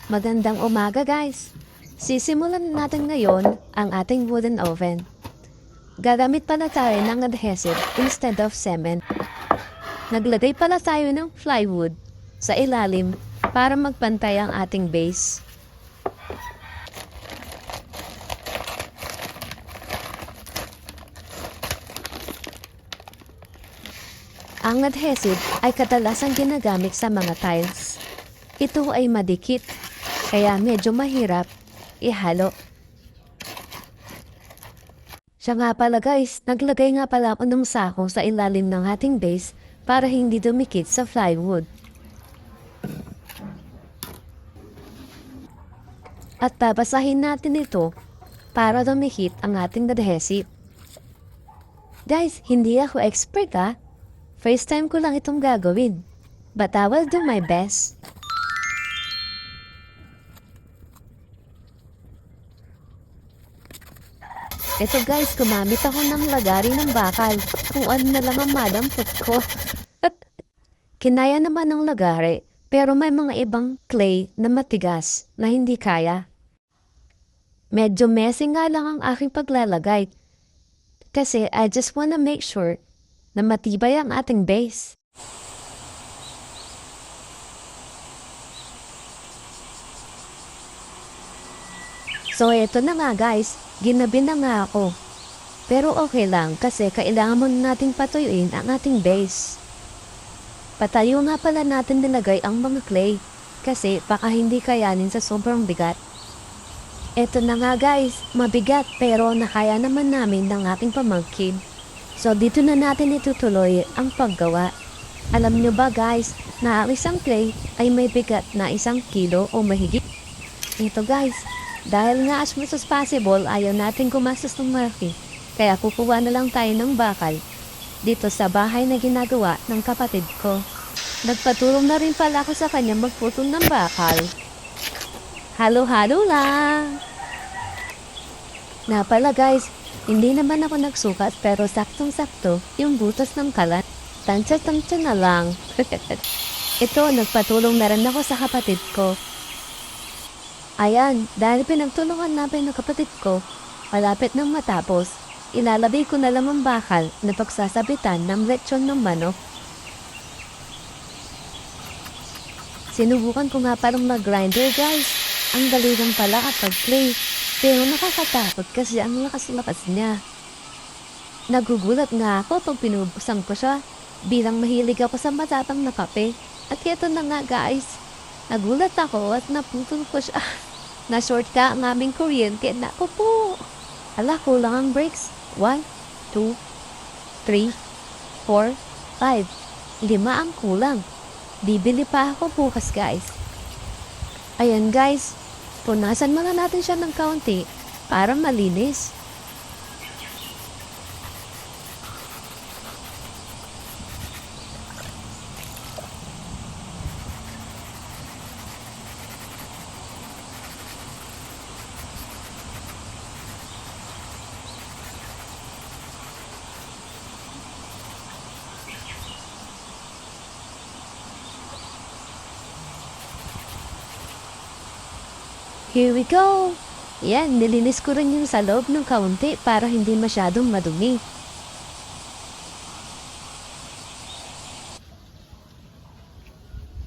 Magandang umaga guys! Sisimulan natin ngayon ang ating wooden oven. Gagamit pala tayo ng adhesive instead of cement. Naglagay pala tayo ng plywood sa ilalim para magpantay ang ating base. Ang adhesive ay kadalasang ginagamit sa mga tiles. Ito ay madikit, kaya medyo mahirap ihalo. Siya nga pala guys, naglagay nga pala ako ng sako sa ilalim ng ating base para hindi dumikit sa plywood. At babasahin natin ito para dumikit ang ating adhesive. Guys, hindi ako expert ha. First time ko lang itong gagawin. But I will do my best. Ito guys, gumamit ako ng lagari ng bakal. Kung ano na lang ang madampot ko. Kinaya naman ng lagari, pero may mga ibang clay na matigas na hindi kaya. Medyo messy nga lang ang aking paglalagay. Kasi I just wanna make sure na matibay ang ating base. So eto na nga guys, ginabi na nga ako. Pero okay lang kasi kailangan muna nating patuyuin ang ating base. Patayo nga pala natin nilagay ang mga clay kasi baka hindi kayanin sa sobrang bigat. Eto na nga guys, mabigat pero nakaya naman namin ng ating pamangkin. So dito na natin itutuloy ang paggawa. Alam nyo ba guys, na ang isang clay ay may bigat na 1 kilo o mahigit. Ito guys, dahil nga as much as possible ayaw natin gumastos ng malaki, kaya kukuha na lang tayo ng bakal dito sa bahay na ginagawa ng kapatid ko. Nagpatulong na rin pala ako sa kanya magputol ng bakal. Halo-halo lang! Na pala guys, hindi naman ako nagsukat pero saktong-sakto yung butas ng kalat. Tansya-tansya na lang. Ito, nagpatulong na rin ako sa kapatid ko. Ayan, dahil pinagtulungan namin ng kapatid ko, malapit nang matapos, ilalagay ko na lang ang bakal na pagsasabitan ng lechon ng manok. Sinubukan ko nga parang mag-grinder guys. Ang dali lang pala kapag clay, pero nakakatakot kasi ang lakas-lakas niya. Nagugulat nga ako pag pinubusan ko siya, bilang mahilig ako sa matapang na kape. At ito na nga guys, nagulat ako at naputol ko siya. Na-short ka ang aming kuryente. Naku po. Ala, kulang ang brakes. 1, 2, 3, 4, 5. 5 ang kulang. Bibili pa ako bukas guys. Ayan guys, punasan muna natin siya ng kaunti para malinis. Here we go! Yan, nilinis ko rin yung sa loob ng kaunti para hindi masyadong madumi.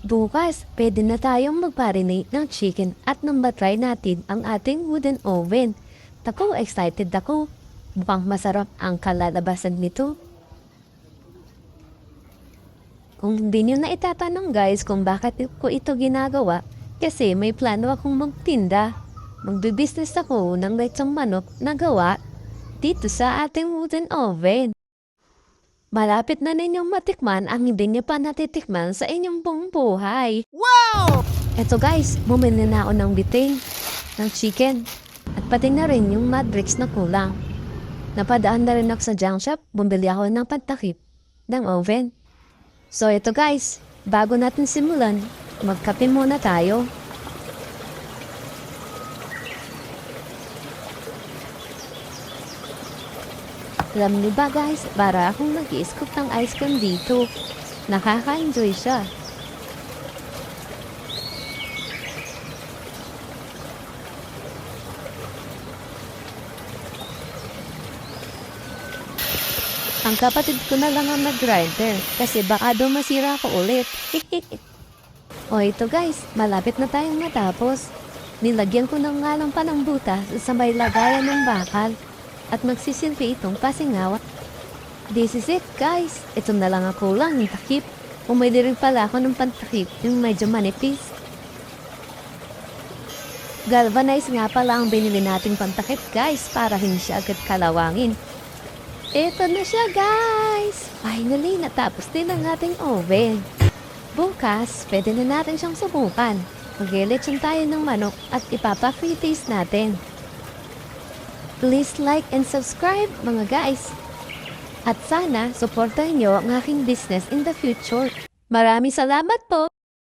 Bukas, pwede na tayong mag-marinate ng chicken at nang matry natin ang ating wooden oven. Tako, excited ako. Mukhang masarap ang kalalabasan nito. Kung hindi nyo na itatanong guys kung bakit ko ito ginagawa, kasi may plano akong magtinda. Magbe-business ako ng lechong manok na gawa dito sa ating wooden oven. Malapit na ninyong matikman ang hindi nyo pa natitikman sa inyong buong buhay. Wow! Eto guys, bumili na ako ng biting, ng chicken, at pati na rin yung matrix na kulang. Napadaan na rin ako sa junk shop, bumili ako ng pantakip ng oven. So ito guys, bago natin simulan, magkape muna tayo. Alam niyo ba guys, para akong nag-i-scoop ng ice cream dito. Nakaka-enjoy siya. ang kapatid ko na lang ang nag-grinder kasi baka daw masira ko ulit. O ito guys, malapit na tayong matapos. Nilagyan ko ng ngalang pa ng butas sa may lagayan ng bakal at magsisilbi itong pasingaw. This is it guys. Ito na lang ako lang yung takip. Umili rin pala ako ng pantakip yung medyo manipis. Galvanize nga pala ang binili nating pantakip guys para hindi siya agad kalawangin. Ito na siya guys! Finally, natapos din ang ating oven. Bukas, pwede na natin siyang subukan. Mag-lechon tayo ng manok at ipapa-free taste natin. Please like and subscribe mga guys. At sana, supportahan niyo ang aking business in the future. Maraming salamat po!